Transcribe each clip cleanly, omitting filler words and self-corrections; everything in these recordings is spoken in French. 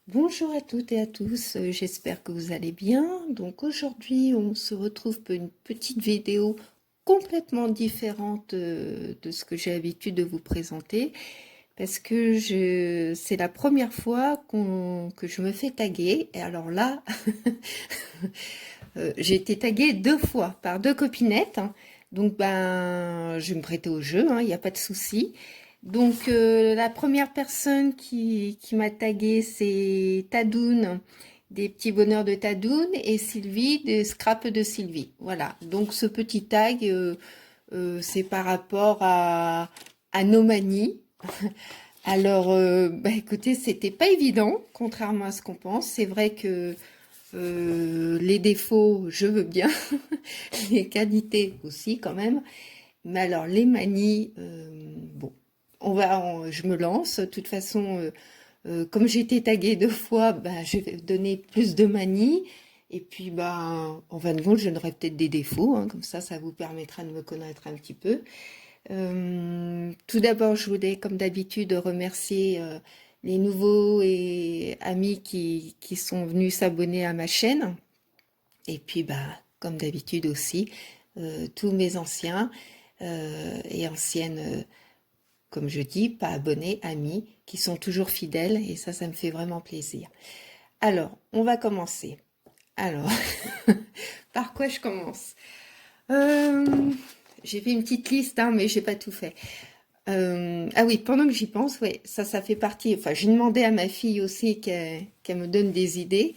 Bonjour à toutes et à tous, j'espère que vous allez bien. Donc aujourd'hui, on se retrouve pour une petite vidéo complètement différente de ce que j'ai l'habitude de vous présenter parce que c'est la première fois que je me fais taguer. Et alors là, j'ai été taguée 2 fois par 2 copinettes, hein. Donc ben, je vais me prêter au jeu, hein, il n'y a pas de souci. Donc la première personne qui m'a taguée, c'est Tadoun, des petits bonheurs de Tadoun, et Sylvie, des scraps de Sylvie. Voilà, donc ce petit tag, c'est par rapport à nos manies. Alors, bah écoutez, c'était pas évident, contrairement à ce qu'on pense. C'est vrai que les défauts, je veux bien, les qualités aussi quand même. Mais alors les manies, bon, je me lance. De toute façon, comme j'ai été taguée 2 fois, bah, je vais donner plus de manies. Et puis, bah, en fin de compte, je donnerai peut-être des défauts, hein, comme ça vous permettra de me connaître un petit peu. Tout d'abord, je voulais, comme d'habitude, remercier les nouveaux et amis qui sont venus s'abonner à ma chaîne. Et puis, bah, comme d'habitude aussi, tous mes anciens et anciennes, comme je dis, pas abonnés, amis, qui sont toujours fidèles. Et ça me fait vraiment plaisir. Alors, on va commencer. Alors, par quoi je commence? Euh, j'ai fait une petite liste, hein, mais j'ai pas tout fait. Ah oui, pendant que j'y pense, ouais, ça fait partie. Enfin, j'ai demandé à ma fille aussi qu'elle me donne des idées.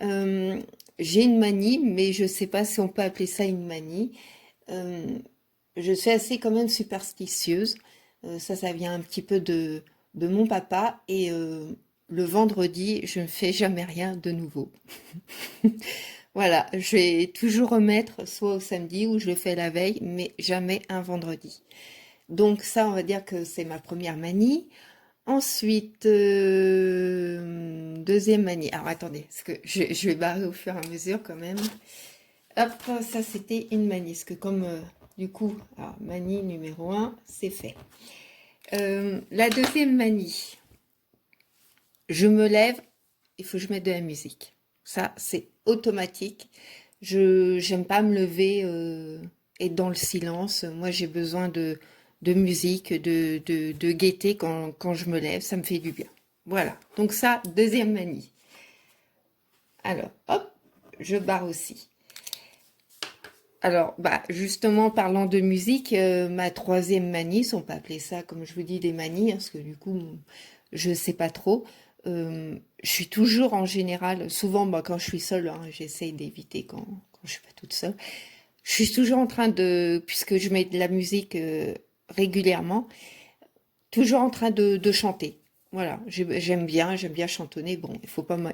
Euh, j'ai une manie, mais je sais pas si on peut appeler ça une manie. Euh, je suis assez quand même superstitieuse. Ça vient un petit peu de mon papa. Et le vendredi, je ne fais jamais rien de nouveau. Voilà, je vais toujours remettre soit au samedi ou je le fais la veille, mais jamais un vendredi. Donc ça, on va dire que c'est ma première manie. Ensuite, deuxième manie. Alors attendez, parce que je vais barrer au fur et à mesure quand même. Hop, ça c'était une manie. Parce que comme du coup, alors, manie numéro 1, c'est fait. La deuxième manie, je me lève, il faut que je mette de la musique. Ça, c'est automatique. Je J'aime pas me lever et dans le silence. Moi, j'ai besoin de musique, de gaieté quand je me lève. Ça me fait du bien. Voilà. Donc ça, deuxième manie. Alors, hop, je barre aussi. Alors, bah, justement, parlant de musique, ma troisième manie, si on peut appeler ça, comme je vous dis, des manies, hein, parce que du coup, je sais pas trop. Je suis toujours en général, souvent, bah, quand je suis seule, hein, j'essaye d'éviter quand je suis pas toute seule. Je suis toujours en train de, puisque je mets de la musique régulièrement, toujours en train de chanter. Voilà, j'aime bien chantonner. Bon, il faut pas me...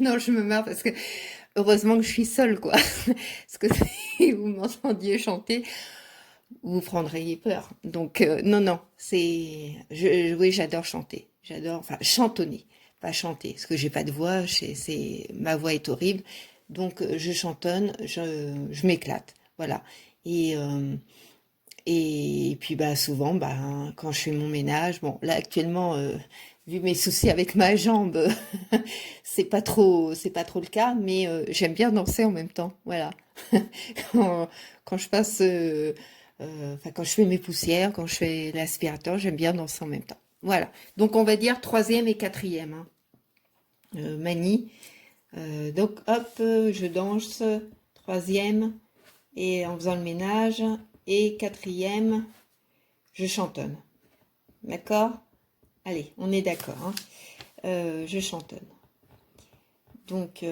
Non, je me marre parce que heureusement que je suis seule, quoi. Parce que si vous m'entendiez chanter, vous prendriez peur. Donc, non, non, oui, j'adore chanter. J'adore, enfin, chantonner, pas chanter. Parce que j'ai pas de voix, ma voix est horrible. Donc, je chantonne, je m'éclate. Voilà. Et, euh, et puis bah souvent bah quand je fais mon ménage, bon là actuellement vu mes soucis avec ma jambe, c'est pas trop le cas, mais j'aime bien danser en même temps. Voilà. quand, quand je passe enfin quand je fais mes poussières, quand je fais l'aspirateur, j'aime bien danser en même temps. Voilà. Donc on va dire troisième et quatrième, hein. Manie. Donc hop, je danse troisième et en faisant le ménage et quatrième je chantonne. D'accord? Allez, on est d'accord, hein. Je chantonne. Donc,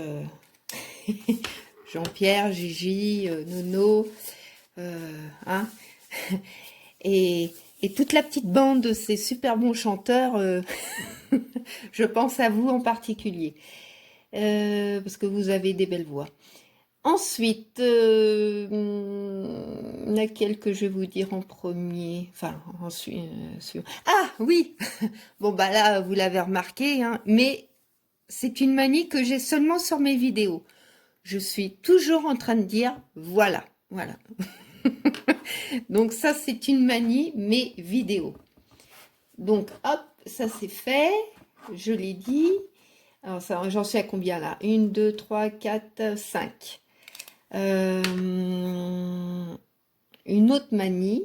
Jean-Pierre, Gigi, Nono, hein, et, et toute la petite bande de ces super bons chanteurs, je pense à vous en particulier, parce que vous avez des belles voix. Ensuite, laquelle que je vais vous dire en premier? Enfin, ensuite, ah oui! Bon, bah là, vous l'avez remarqué, hein, mais c'est une manie que j'ai seulement sur mes vidéos. Je suis toujours en train de dire voilà, voilà. Donc ça, c'est une manie, mes vidéos. Donc hop, ça c'est fait. je l'ai dit. Alors, ça, j'en suis à combien là? 1, 2, 3, 4, 5. Une autre manie,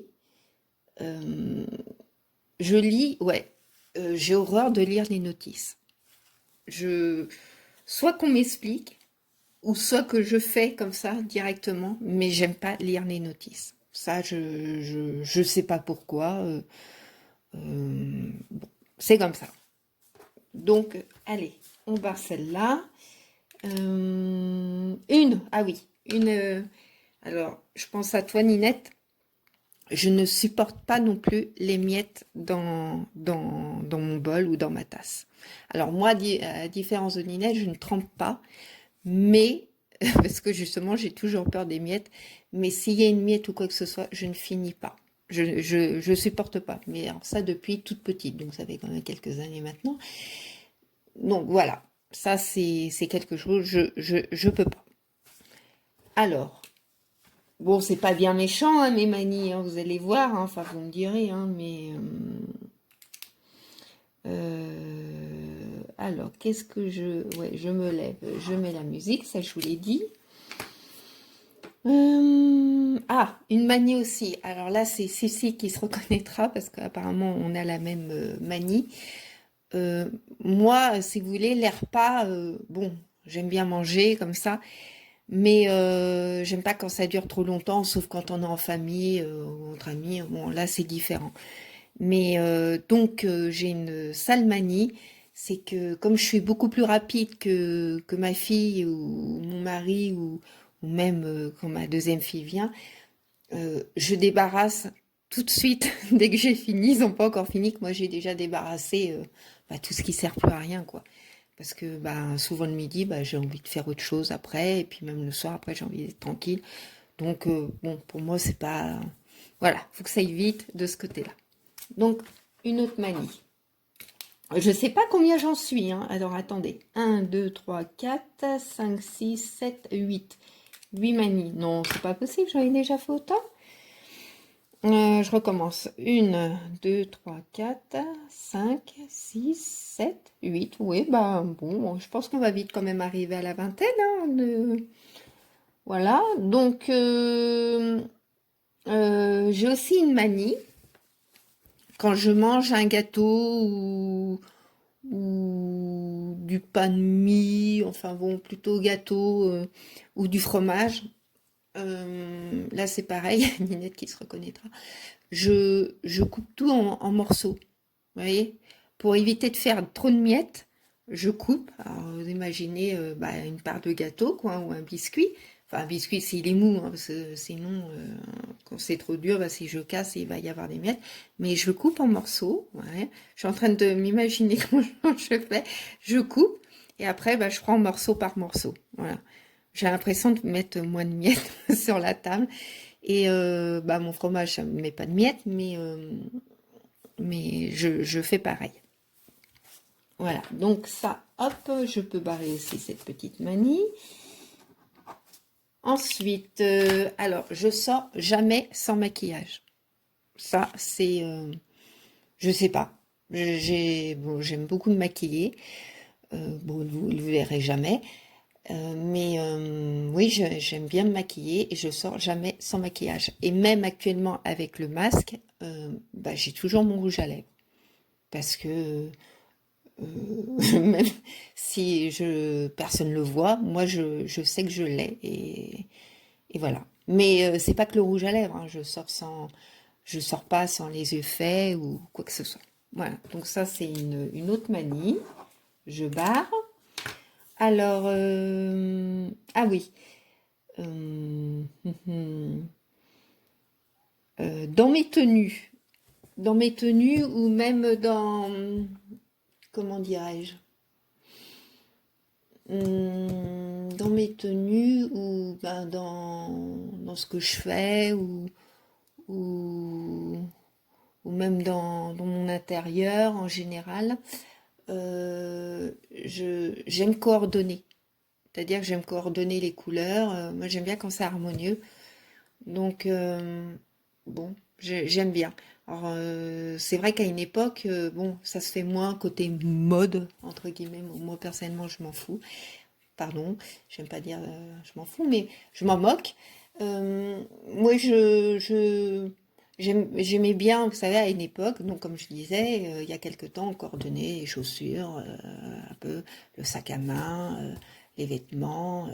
euh, je lis, ouais, j'ai horreur de lire les notices. Je, soit qu'on m'explique, ou soit que je fais comme ça directement, mais j'aime pas lire les notices. Ça, je sais pas pourquoi. Bon, c'est comme ça. Donc, allez, on barre celle-là. Ah oui, alors, je pense à toi, Ninette. Je ne supporte pas non plus les miettes dans mon bol ou dans ma tasse. Alors moi, à différence de Ninette, je ne trempe pas, mais, parce que justement, j'ai toujours peur des miettes, mais s'il y a une miette ou quoi que ce soit, je ne finis pas. Je supporte pas. Mais alors ça depuis toute petite, donc ça fait quand même quelques années maintenant. Donc voilà, ça c'est quelque chose, je peux pas. Alors, bon, c'est pas bien méchant, hein, mes manies, hein, vous allez voir, hein, enfin vous me direz, hein, mais... alors, qu'est-ce que je... Ouais, je me lève, je mets la musique, ça je vous l'ai dit. Ah, une manie aussi. Alors là, c'est Cécile qui se reconnaîtra, parce qu'apparemment, on a la même manie. Moi, si vous voulez, les repas, bon, j'aime bien manger comme ça, mais j'aime pas quand ça dure trop longtemps, sauf quand on est en famille ou entre amis. Bon, là, c'est différent. Mais donc, j'ai une sale manie, c'est que comme je suis beaucoup plus rapide que ma fille ou mon mari ou même quand ma deuxième fille vient, je débarrasse tout de suite dès que j'ai fini. Ils n'ont pas encore fini, que moi j'ai déjà débarrassé tout ce qui sert plus à rien, quoi. Parce que souvent le midi, j'ai envie de faire autre chose après, et puis même le soir, après, j'ai envie d'être tranquille. Donc, bon, pour moi, c'est pas... Voilà, faut que ça aille vite de ce côté-là. Donc, une autre manie. Je ne sais pas combien j'en suis, hein. Alors, attendez. 1, 2, 3, 4, 5, 6, 7, 8. 8 manies. Non, c'est pas possible, j'en ai déjà fait autant. Je recommence. 1, 2, 3, 4, 5, 6, 7, 8. Oui, bon, je pense qu'on va vite quand même arriver à la vingtaine, hein, Voilà. Donc, j'ai aussi une manie. Quand je mange un gâteau ou du pain de mie, enfin bon, plutôt gâteau ou du fromage, là c'est pareil, Ninette qui se reconnaîtra, je coupe tout en morceaux, vous voyez, pour éviter de faire trop de miettes, je coupe. Alors, vous imaginez une part de gâteau, quoi, ou un biscuit. Enfin, un biscuit s'il est mou, hein, parce que sinon, quand c'est trop dur, si je casse, il va y avoir des miettes. Mais je coupe en morceaux. Ouais. Je suis en train de m'imaginer comment je fais. Je coupe et après, je prends morceau par morceau. Voilà. J'ai l'impression de mettre moins de miettes sur la table. Et mon fromage, ça ne met pas de miettes, mais je fais pareil. Voilà, donc ça, hop, je peux barrer aussi cette petite manie. Ensuite, alors, je sors jamais sans maquillage. Ça, c'est... je sais pas. J'aime beaucoup me maquiller. Bon, vous ne le verrez jamais. Mais oui, j'aime bien me maquiller et je sors jamais sans maquillage. Et même actuellement avec le masque, j'ai toujours mon rouge à lèvres. Parce que même si personne le voit, moi je sais que je l'ai et voilà. Mais c'est pas que le rouge à lèvres, hein, je sors pas sans les yeux faits ou quoi que ce soit. Voilà, donc ça c'est une autre manie. Je barre. Alors, ah oui, Euh, dans mes tenues ou même comment dirais-je, dans mes tenues ou dans ce que je fais ou, ou même dans mon intérieur en général, j'aime coordonner. C'est-à-dire que j'aime coordonner les couleurs. Moi, j'aime bien quand c'est harmonieux. Donc, bon, j'aime bien. Alors, c'est vrai qu'à une époque, bon, ça se fait moins côté mode, entre guillemets. Moi, personnellement, je m'en fous. Pardon, j'aime pas dire je m'en fous, mais je m'en moque. Moi, j'aimais bien, vous savez, à une époque, donc comme je disais, il y a quelque temps, coordonner les chaussures, un peu le sac à main, les vêtements.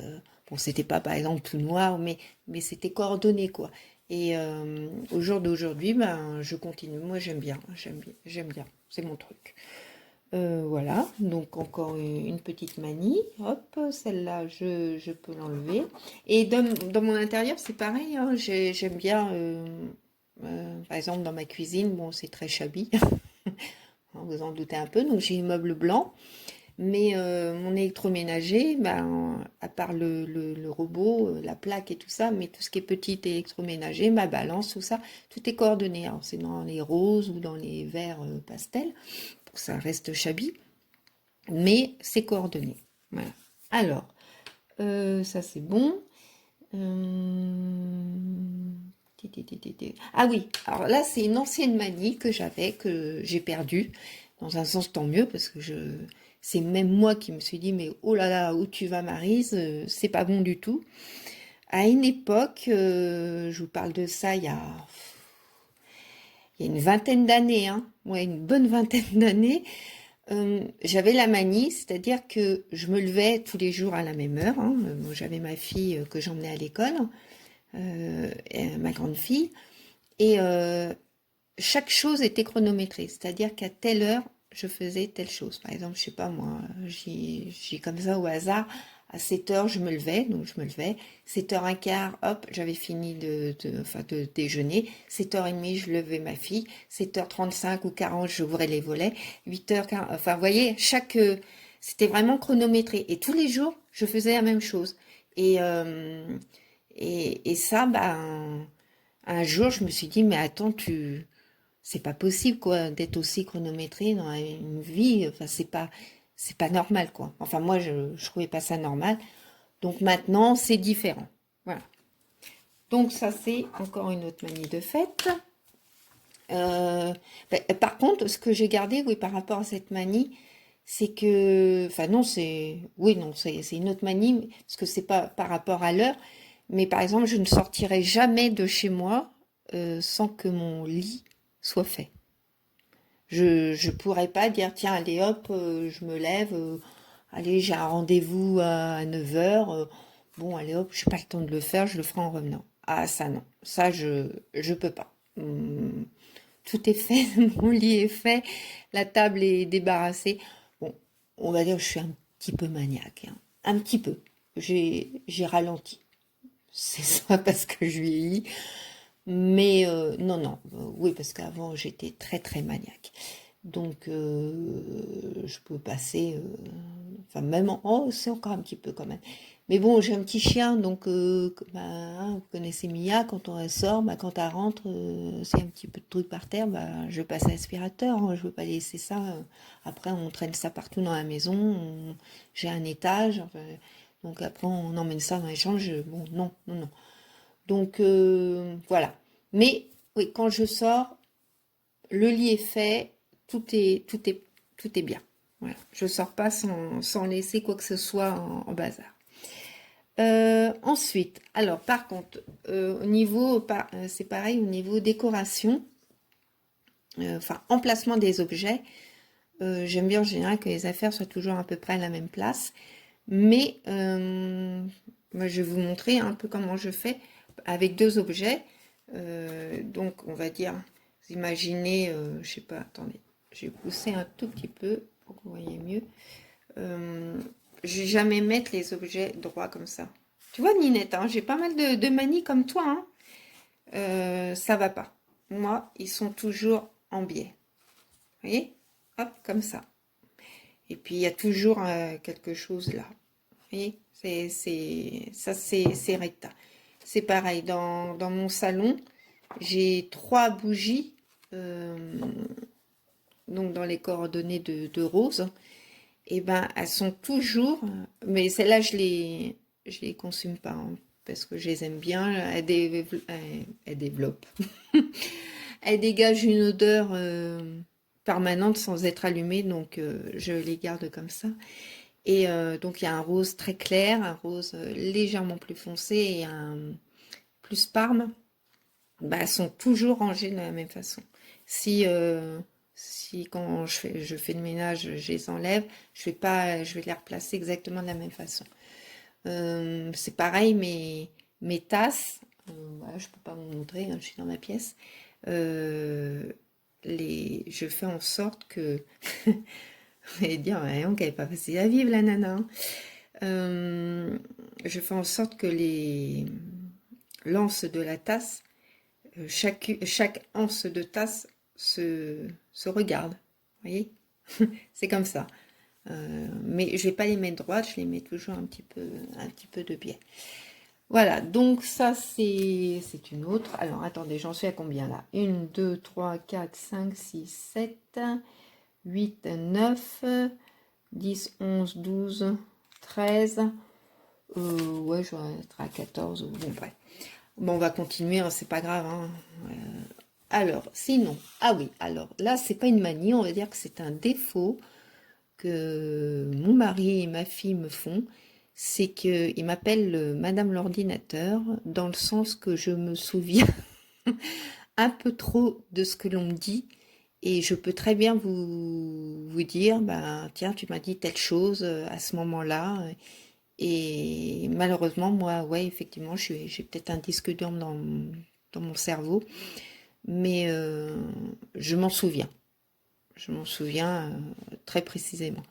Bon, c'était pas par exemple tout noir, mais c'était coordonné, quoi. Et au jour d'aujourd'hui, ben, je continue. Moi, j'aime bien. C'est mon truc. Voilà, donc encore une petite manie. Hop, celle-là, je peux l'enlever. Et dans mon intérieur, c'est pareil, hein, j'aime bien, par exemple, dans ma cuisine, bon, c'est très shabby, hein, vous en doutez un peu, donc j'ai un meuble blanc, mais mon électroménager, ben, à part le robot, la plaque et tout ça, mais tout ce qui est petit électroménager, ma balance, tout ça, tout est coordonné. Alors, c'est dans les roses ou dans les verts pastels, pour que ça reste shabby, mais c'est coordonné. Voilà. Alors, ça c'est bon. Ah oui, alors là c'est une ancienne manie que j'avais, que j'ai perdue. Dans un sens, tant mieux, parce que c'est même moi qui me suis dit, mais oh là là, où tu vas, Maryse, c'est pas bon du tout. À une époque, je vous parle de ça il y a une vingtaine d'années, hein, ouais, une bonne vingtaine d'années. J'avais la manie, c'est-à-dire que je me levais tous les jours à la même heure, hein. J'avais ma fille que j'emmenais à l'école, ma grande fille, et chaque chose était chronométrée, c'est-à-dire qu'à telle heure, je faisais telle chose. Par exemple, je sais pas moi, j'ai comme ça au hasard, à 7 heures, je me levais, donc je me levais. 7h15, hop, j'avais fini enfin, de déjeuner. 7h30, je levais ma fille. 7h35 ou 40, j'ouvrais les volets. 8h15, enfin, vous voyez, c'était vraiment chronométré. Et tous les jours, je faisais la même chose. Et, et ça, ben, un jour, je me suis dit, mais attends, c'est pas possible, quoi, d'être aussi chronométré dans une vie. Enfin, c'est pas normal, quoi. Enfin, moi, je trouvais pas ça normal. Donc maintenant, c'est différent. Voilà. Donc ça, c'est encore une autre manie de fête. Par contre, ce que j'ai gardé, oui, par rapport à cette manie, c'est que, enfin non, oui, non, c'est une autre manie, parce que c'est pas par rapport à l'heure, mais par exemple, je ne sortirai jamais de chez moi sans que mon lit soit fait. Je pourrais pas dire, tiens, allez hop, je me lève, allez, j'ai un rendez-vous à 9h, bon, allez hop, je n'ai pas le temps de le faire, je le ferai en revenant. Ah, ça non, ça je peux pas. Tout est fait, mon lit est fait, la table est débarrassée. Bon, on va dire que je suis un petit peu maniaque, hein. Un petit peu. J'ai ralenti. C'est ça parce que je vieillis. Mais non, non, oui, parce qu'avant j'étais très très maniaque. Donc je peux passer, enfin même oh, c'est encore un petit peu quand même. Mais bon, j'ai un petit chien, donc bah, hein, vous connaissez Mia, quand on sort, bah, quand elle rentre, c'est un petit peu de trucs par terre, bah, je passe à l'aspirateur, hein, je veux pas laisser ça. Après, on traîne ça partout dans la maison, j'ai un étage, enfin, donc après on emmène ça dans les chambres, bon, non, non, non. Donc voilà. Mais oui, quand je sors, le lit est fait, tout est bien. Voilà. Je sors pas sans laisser quoi que ce soit en bazar. Ensuite, alors par contre, au niveau, c'est pareil au niveau décoration, enfin emplacement des objets. J'aime bien en général que les affaires soient toujours à peu près à la même place. Mais moi, je vais vous montrer un peu comment je fais avec deux objets. Donc, on va dire, vous imaginez, je sais pas, attendez, je vais pousser un tout petit peu pour que vous voyez mieux. Je vais jamais mettre les objets droits comme ça. Tu vois, Ninette, hein, j'ai pas mal de manies comme toi. Hein. Ça va pas. Moi, ils sont toujours en biais. Vous voyez? Hop, comme ça. Et puis, il y a toujours quelque chose là. Vous voyez, c'est recta. C'est pareil, dans mon salon, j'ai 3 bougies, donc dans les coordonnées de rose, et ben elles sont toujours, mais celles-là je les consume pas, hein, parce que je les aime bien, elles développent. elles dégagent une odeur permanente sans être allumées, donc je les garde comme ça. Et donc il y a un rose très clair, un rose légèrement plus foncé et un plus parme. Bah, elles sont toujours rangées de la même façon. Si, si quand je fais le ménage, je les enlève, je vais pas, je vais les replacer exactement de la même façon. C'est pareil, mes tasses, voilà, je peux pas vous montrer, hein, je suis dans ma pièce. Euh, je fais en sorte que, vous allez dire, voyons qu'elle n'est pas facile à vivre, la nana, hein. Je fais en sorte que les l'anse de la tasse, chaque anse de tasse se regarde. Vous voyez? C'est comme ça. Mais je vais pas les mettre droites, je les mets toujours un petit peu de biais. Voilà, donc ça c'est une autre. Alors attendez, j'en suis à combien là? 1, 2, 3, 4, 5, 6, 7, 8, 9, 10, 11, 12, 13. Ouais, je vais être à 14. Bon, bref. Bon, on va continuer, hein, c'est pas grave, hein. Alors, sinon, ah oui, alors là, c'est pas une manie, on va dire que c'est un défaut que mon mari et ma fille me font, c'est qu'ils m'appellent Madame l'ordinateur, dans le sens que je me souviens un peu trop de ce que l'on me dit, et je peux très bien vous dire, ben, tiens, tu m'as dit telle chose à ce moment-là, et malheureusement, moi, ouais, effectivement, j'ai peut-être un disque dur dans mon cerveau, mais je m'en souviens. Je m'en souviens très précisément.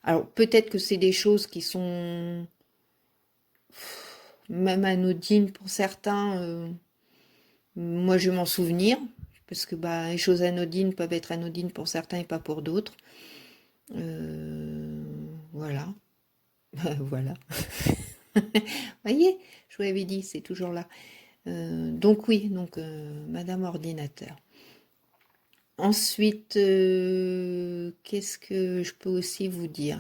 Alors, peut-être que c'est des choses qui sont même anodines pour certains. Moi, je vais m'en souvenir, parce que bah, les choses anodines peuvent être anodines pour certains et pas pour d'autres. Voilà. Voilà. Voyez, je vous l'avais dit, c'est toujours là. Donc oui, donc Madame Ordinateur. Ensuite, qu'est-ce que je peux aussi vous dire?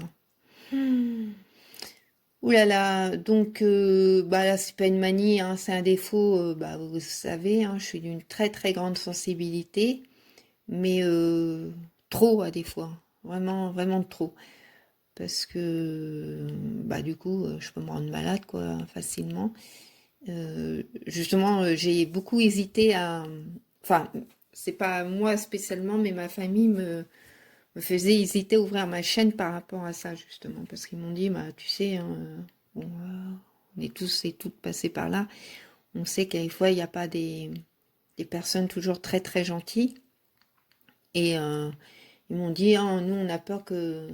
Ouh là là, donc bah là c'est pas une manie, hein, c'est un défaut, bah vous savez, hein, je suis d'une très très grande sensibilité, mais trop à des fois, vraiment vraiment trop, parce que bah du coup je peux me rendre malade quoi facilement. Justement j'ai beaucoup hésité à, enfin c'est pas moi spécialement, mais ma famille me faisait hésiter à ouvrir ma chaîne par rapport à ça, justement, parce qu'ils m'ont dit, bah, tu sais, hein, bon, on est tous et toutes passés par là, on sait qu'à fois, il n'y a pas des personnes toujours très très gentilles, et ils m'ont dit, ah, nous, on a peur que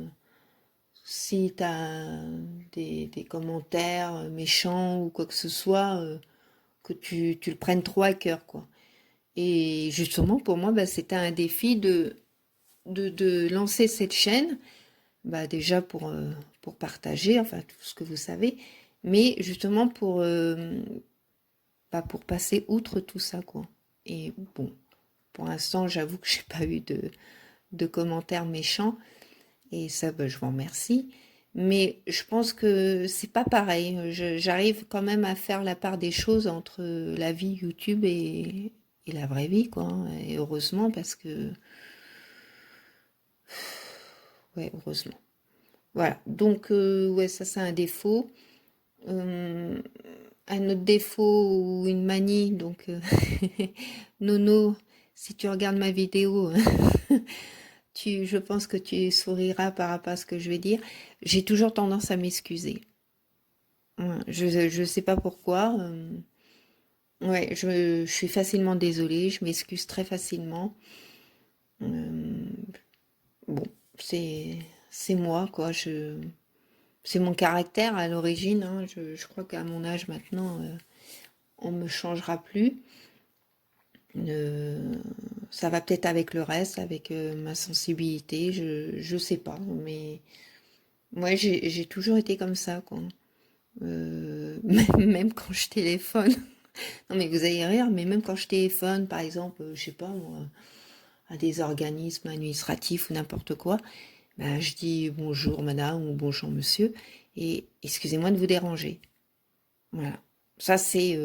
si tu as des commentaires méchants ou quoi que ce soit, que tu le prennes trop à cœur, quoi. Et justement, pour moi, bah, c'était un défi de lancer cette chaîne, bah déjà pour partager, enfin tout ce que vous savez, mais justement bah, pour passer outre tout ça, quoi. Et bon, pour l'instant, j'avoue que j'ai pas eu de commentaires méchants, et ça, bah, je vous remercie. Mais je pense que c'est pas pareil. J'arrive quand même à faire la part des choses entre la vie YouTube et la vraie vie, quoi, hein. Et heureusement, parce que, ouais, heureusement. Voilà, donc ouais, ça c'est un défaut. Euh, un autre défaut ou une manie, donc Nono, si tu regardes ma vidéo, je pense que tu souriras par rapport à ce que je vais dire. J'ai toujours tendance à m'excuser. Ouais, je sais pas pourquoi. Ouais, je suis facilement désolée, je m'excuse très facilement. Euh, bon, c'est moi, quoi. C'est mon caractère à l'origine, hein. Je crois qu'à mon âge maintenant, on me changera plus. Euh, Ça va peut-être avec le reste, avec ma sensibilité, je sais pas, mais moi j'ai toujours été comme ça, quoi. Même quand je téléphone. Non mais vous allez rire, mais même quand je téléphone, par exemple, je sais pas moi, à des organismes administratifs ou n'importe quoi, ben, je dis bonjour madame ou bonjour monsieur et excusez-moi de vous déranger. Voilà. Ça c'est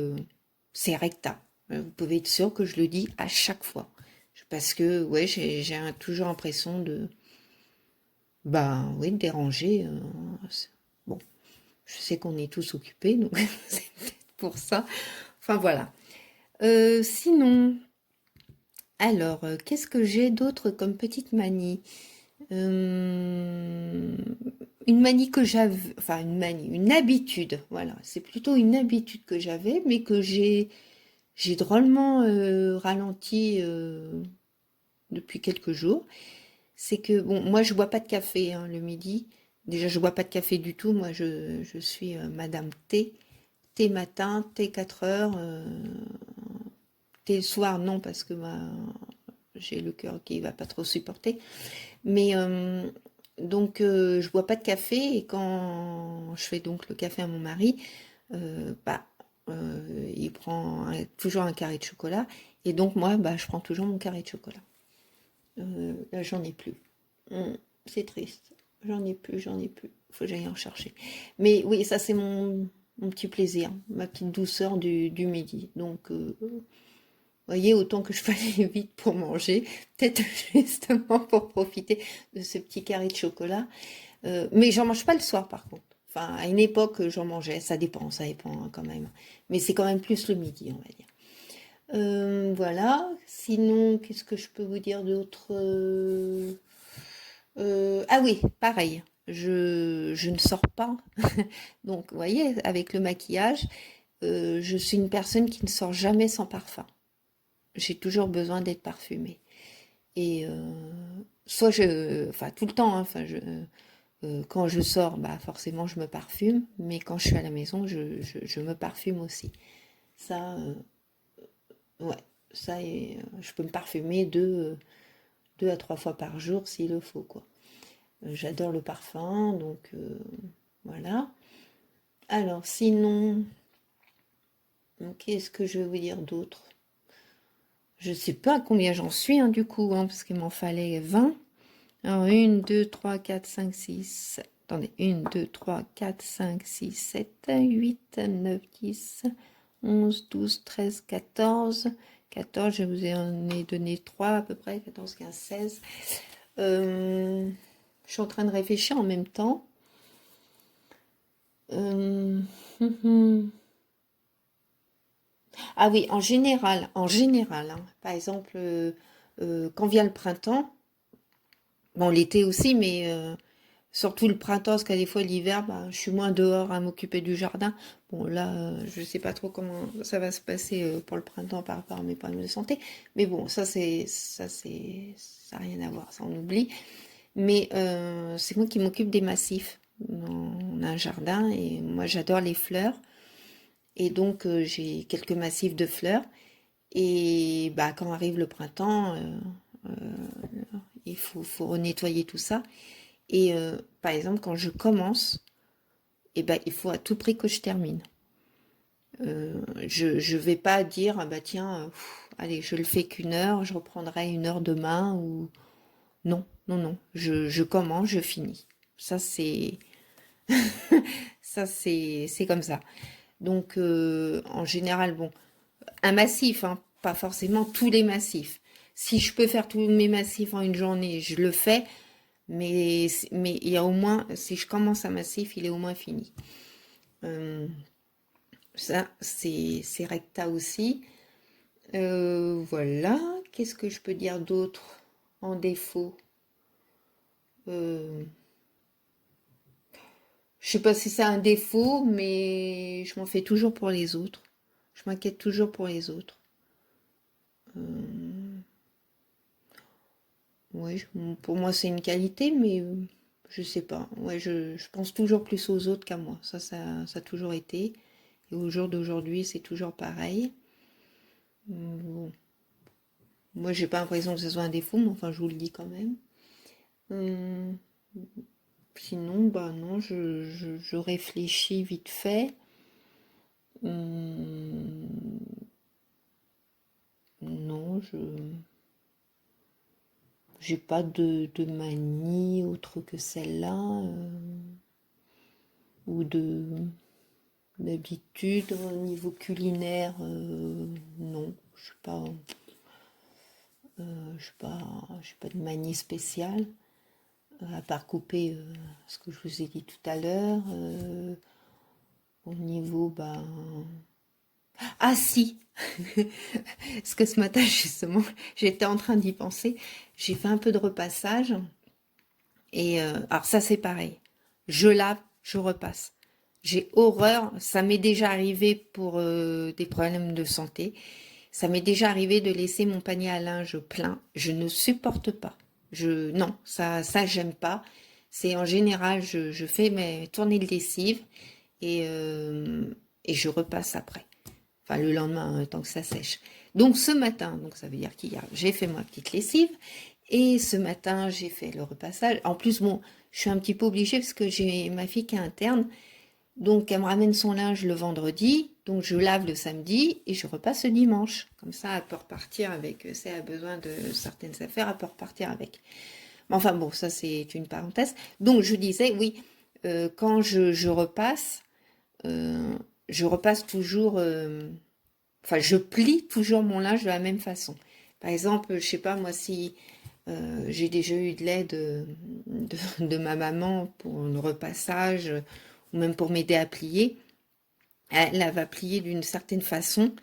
recta. Vous pouvez être sûr que je le dis à chaque fois. Parce que, ouais, j'ai toujours l'impression de, bah, oui, de déranger. Bon, je sais qu'on est tous occupés, donc c'est peut-être pour ça. Enfin, voilà. Sinon, alors, qu'est-ce que j'ai d'autre comme petite manie? Euh, une manie que j'avais, enfin une manie, une habitude, voilà, c'est plutôt une habitude que j'avais, mais que j'ai drôlement ralenti depuis quelques jours. C'est que, bon, moi je bois pas de café hein, le midi. Déjà, je bois pas de café du tout. Moi, je suis Madame Thé. Thé matin, thé 4 heures. Thé le soir, non, parce que j'ai le cœur qui va pas trop supporter. Mais donc, je bois pas de café et quand je fais donc le café à mon mari, bah, il prend toujours un carré de chocolat et donc moi, bah, je prends toujours mon carré de chocolat. Là, j'en ai plus. C'est triste. J'en ai plus, j'en ai plus. Faut que j'aille en chercher. Mais oui, ça c'est mon petit plaisir, ma petite douceur du midi. Donc, voyez, autant que je peux aller vite pour manger, peut-être justement pour profiter de ce petit carré de chocolat. Mais j'en mange pas le soir par contre. Enfin, à une époque, j'en mangeais, ça dépend hein, quand même. Mais c'est quand même plus le midi, on va dire. Voilà. Sinon, qu'est-ce que je peux vous dire d'autre? Ah oui, pareil. Je ne sors pas. Donc, vous voyez, avec le maquillage, je suis une personne qui ne sort jamais sans parfum. J'ai toujours besoin d'être parfumée. Et soit enfin tout le temps, hein, enfin quand je sors, bah forcément je me parfume, mais quand je suis à la maison, je me parfume aussi. Ça, ouais, ça, je peux me parfumer deux à trois fois par jour s'il le faut, quoi. J'adore le parfum, donc voilà. Alors sinon, qu'est-ce que je vais vous dire d'autre? Je ne sais pas combien j'en suis, hein, du coup, hein, parce qu'il m'en fallait 20. Alors, 1, 2, 3, 4, 5, 6. Attendez, 1, 2, 3, 4, 5, 6, 7, 8, 9, 10, 11, 12, 13, 14. 14, je vous en ai donné 3 à peu près, 14, 15, 16. Je suis en train de réfléchir en même temps. Ah oui, en général, hein. Par exemple, quand vient le printemps, bon l'été aussi, mais surtout le printemps, parce qu'à des fois l'hiver, bah, je suis moins dehors à m'occuper du jardin. Bon là, je ne sais pas trop comment ça va se passer pour le printemps par rapport à mes problèmes de santé, mais bon, ça n'a rien à voir, ça on oublie. Mais c'est moi qui m'occupe des massifs. On a un jardin et moi j'adore les fleurs. Et donc j'ai quelques massifs de fleurs. Et bah, quand arrive le printemps, il faut renettoyer tout ça. Et par exemple, quand je commence, eh ben, il faut à tout prix que je termine. Je ne vais pas dire, ah bah tiens, allez, je le fais qu'une heure, je reprendrai une heure demain, ou... Non, non, non, je commence, je finis. Ça, c'est... c'est comme ça. Donc, en général, bon, un massif, hein, pas forcément tous les massifs. Si je peux faire tous mes massifs en une journée, je le fais, mais il y a au moins, si je commence un massif, il est au moins fini. Ça, c'est recta aussi. Voilà. Qu'est-ce que je peux dire d'autre en défaut? euh, je sais pas si c'est un défaut, mais je m'en fais toujours pour les autres. Je m'inquiète toujours pour les autres. Ouais, pour moi c'est une qualité, mais je sais pas. Ouais, je pense toujours plus aux autres qu'à moi. Ça a toujours été. Et au jour d'aujourd'hui, c'est toujours pareil. Bon. Moi, j'ai pas l'impression que ce soit un défaut, mais enfin, je vous le dis quand même. Hum, Sinon, bah non, je réfléchis vite fait. Hum, non, j'ai pas de manie autre que celle-là. Ou de... D'habitude, au niveau culinaire, non, je suis pas de manie spéciale, à part couper ce que je vous ai dit tout à l'heure. Au niveau, ben... Ah si! Parce que ce matin, justement, j'étais en train d'y penser. J'ai fait un peu de repassage. Et alors ça, c'est pareil. Je lave, je repasse. J'ai horreur. Ça m'est déjà arrivé pour des problèmes de santé. Ça m'est déjà arrivé de laisser mon panier à linge plein. Je ne supporte pas. Non, ça j'aime pas. C'est en général, je fais mes tournées de lessive et, euh, et je repasse après. Enfin, le lendemain, tant que ça sèche. Donc ce matin, donc ça veut dire qu'hier, j'ai fait ma petite lessive. Et ce matin, j'ai fait le repassage. En plus, bon, je suis un petit peu obligée parce que j'ai ma fille qui est interne. Donc, elle me ramène son linge le vendredi. Donc, je lave le samedi et je repasse le dimanche. Comme ça, elle peut repartir avec. Si elle a besoin de certaines affaires, elle peut repartir avec. Enfin, bon, ça, c'est une parenthèse. Donc, je disais, oui, quand euh, je repasse toujours. Enfin, je plie toujours mon linge de la même façon. Par exemple, je sais pas, moi, si j'ai déjà eu de l'aide de ma maman pour le repassage ou même pour m'aider à plier. Elle va plier d'une certaine façon.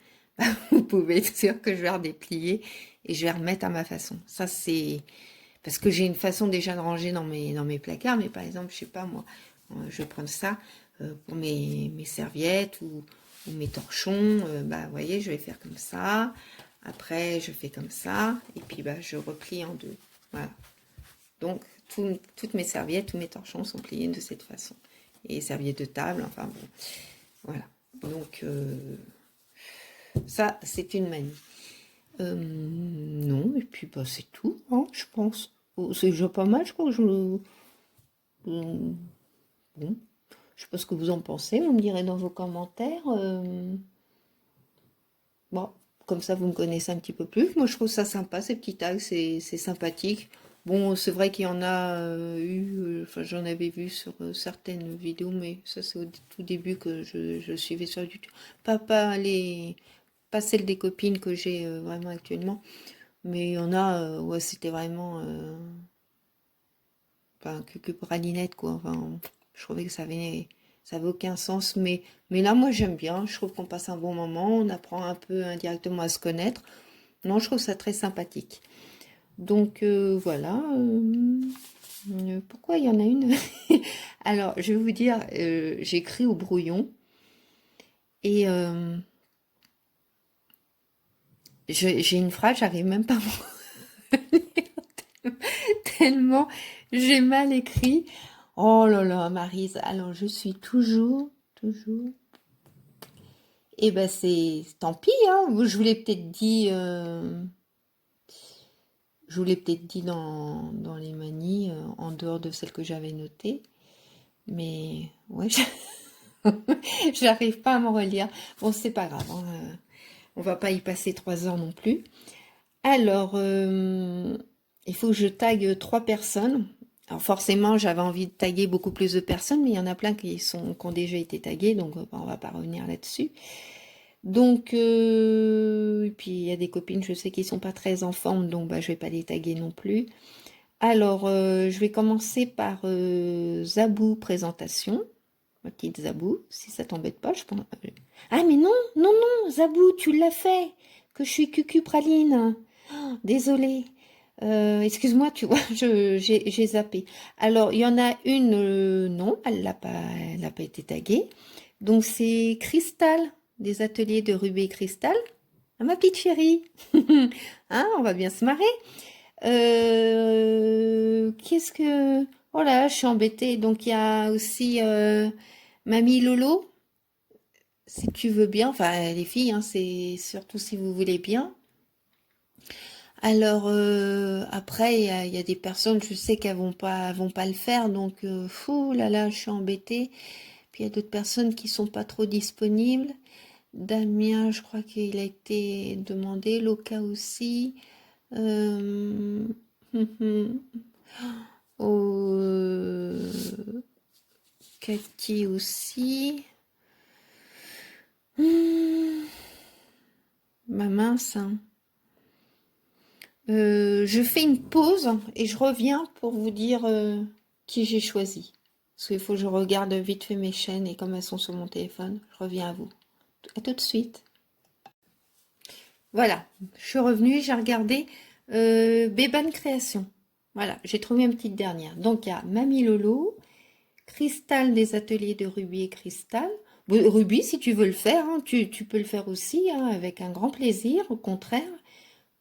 Vous pouvez être sûr que je vais redéplier et je vais remettre à ma façon. Ça, c'est parce que j'ai une façon déjà de ranger dans mes placards. Mais par exemple, je sais pas moi, je vais prendre ça pour mes serviettes ou mes torchons. Bah, vous voyez, je vais faire comme ça. Après, je fais comme ça. Et puis, bah, je replie en deux. Voilà. Donc, toutes mes serviettes, tous mes torchons sont pliés de cette façon. Et serviettes de table, enfin bon, voilà. Donc, ça, c'est une manie. Non, et puis bah, c'est tout, hein, je pense. Oh, c'est déjà pas mal, je crois que bon, je sais pas ce que vous en pensez, vous me direz dans vos commentaires. Bon, comme ça, vous me connaissez un petit peu plus. Moi, je trouve ça sympa, ces petits tags, c'est sympathique. Bon, c'est vrai qu'il y en a enfin, j'en avais vu sur certaines vidéos, mais ça, c'est au tout début que je suivais sur YouTube. Pas celles des copines que j'ai vraiment actuellement, mais il y en a, ouais, c'était vraiment, enfin, que pralinette, quoi. Enfin, je trouvais que ça avait aucun sens, mais là, moi, j'aime bien. Je trouve qu'on passe un bon moment, on apprend un peu indirectement à se connaître. Non, je trouve ça très sympathique. Donc, voilà. Pourquoi il y en a une? Alors, je vais vous dire, j'écris au brouillon et j'ai une phrase, j'arrive même pas à tellement j'ai mal écrit. Oh là là, Maryse, alors je suis toujours. Eh ben c'est tant pis, hein. Je vous l'ai peut-être dit dans les manies, en dehors de celles que j'avais notées. Mais ouais, j'arrive pas à m'en relire. Bon, c'est pas grave, hein, on va pas y passer 3 heures non plus. Alors, il faut que je tague 3 personnes. Alors forcément, j'avais envie de taguer beaucoup plus de personnes, mais il y en a plein qui ont déjà été taguées, donc on va pas revenir là-dessus. Donc, et puis il y a des copines, je sais, qui sont pas très en forme, donc bah, je vais pas les taguer non plus. Alors, je vais commencer par Zabou présentation. Ma petite Zabou, si ça t'embête pas, je pense. Ah mais non, non, non, Zabou, tu l'as fait. Que je suis cucu praline. Oh, désolée. Excuse-moi, tu vois, j'ai zappé. Alors, il y en a une, non, elle l'a pas été taguée. Donc, c'est Cristal, des ateliers de Rubé Cristal. Ah, ma petite chérie. Hein, on va bien se marrer. Qu'est-ce que... Oh là, je suis embêtée. Donc, il y a aussi Mamie Lolo, si tu veux bien. Enfin, les filles, hein, c'est surtout si vous voulez bien. Alors après il y a des personnes, je sais qu'elles vont pas le faire, donc fou là là, je suis embêtée. Puis il y a d'autres personnes qui sont pas trop disponibles. Damien, je crois qu'il a été demandé, Loca aussi. Euh, oh, Cathy aussi. Ma mince, hein. Je fais une pause et je reviens pour vous dire qui j'ai choisi. Parce qu'il faut que je regarde vite fait mes chaînes et comme elles sont sur mon téléphone, je reviens à vous. À tout de suite. Voilà, je suis revenue, j'ai regardé Béban Création. Voilà, j'ai trouvé une petite dernière. Donc il y a Mamie Lolo, Cristal des ateliers de Ruby et Cristal. Ruby, si tu veux le faire, hein, tu peux le faire aussi, hein, avec un grand plaisir, au contraire.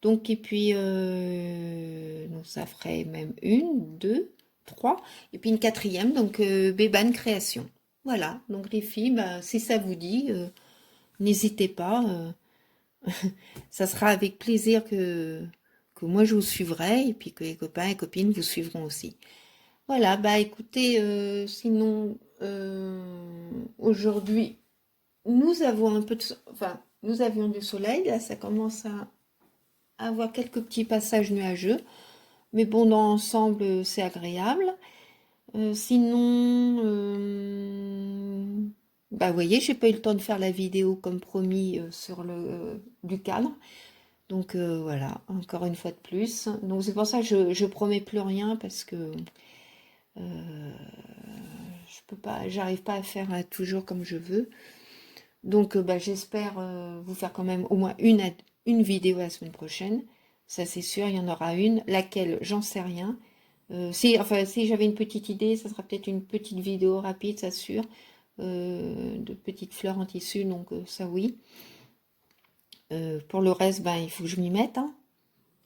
Donc, et puis, donc ça ferait même une, deux, trois, et puis une quatrième, donc Béban Création. Voilà, donc les filles, bah, si ça vous dit, n'hésitez pas, ça sera avec plaisir que moi je vous suivrai, et puis que les copains et copines vous suivront aussi. Voilà, bah écoutez, sinon, aujourd'hui, nous avons un peu de, enfin, nous avions du soleil, là ça commence à avoir quelques petits passages nuageux. Mais bon, dans l'ensemble, c'est agréable. Sinon, bah, vous voyez, j'ai pas eu le temps de faire la vidéo comme promis sur le du cadre. Donc voilà, encore une fois de plus. Donc c'est pour ça que je promets plus rien parce que je peux pas, j'arrive pas à faire toujours comme je veux. Donc bah, j'espère vous faire quand même au moins une vidéo la semaine prochaine. Ça c'est sûr, il y en aura une. Laquelle, j'en sais rien. Si j'avais une petite idée, ça sera peut-être une petite vidéo rapide, ça sûr, de petites fleurs en tissu, donc ça oui. Pour le reste, ben, il faut que je m'y mette,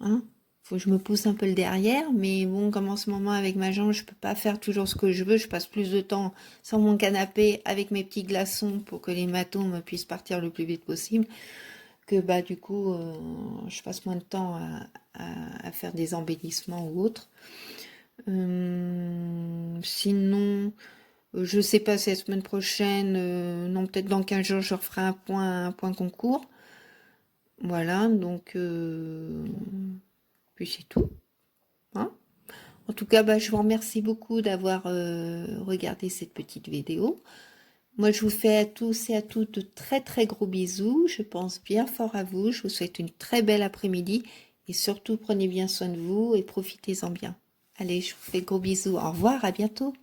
hein. Faut que je me pousse un peu le derrière, mais bon, comme en ce moment avec ma jambe, je peux pas faire toujours ce que je veux. Je passe plus de temps sur mon canapé avec mes petits glaçons pour que les me puissent partir le plus vite possible, que bah du coup, je passe moins de temps à faire des embellissements ou autres. Sinon, je sais pas si la semaine prochaine, non, peut-être dans 15 jours, je referai un point concours. Voilà, donc, puis c'est tout, hein. En tout cas, bah, je vous remercie beaucoup d'avoir regardé cette petite vidéo. Moi, je vous fais à tous et à toutes de très très gros bisous. Je pense bien fort à vous. Je vous souhaite une très belle après-midi. Et surtout, prenez bien soin de vous et profitez-en bien. Allez, je vous fais gros bisous. Au revoir, à bientôt.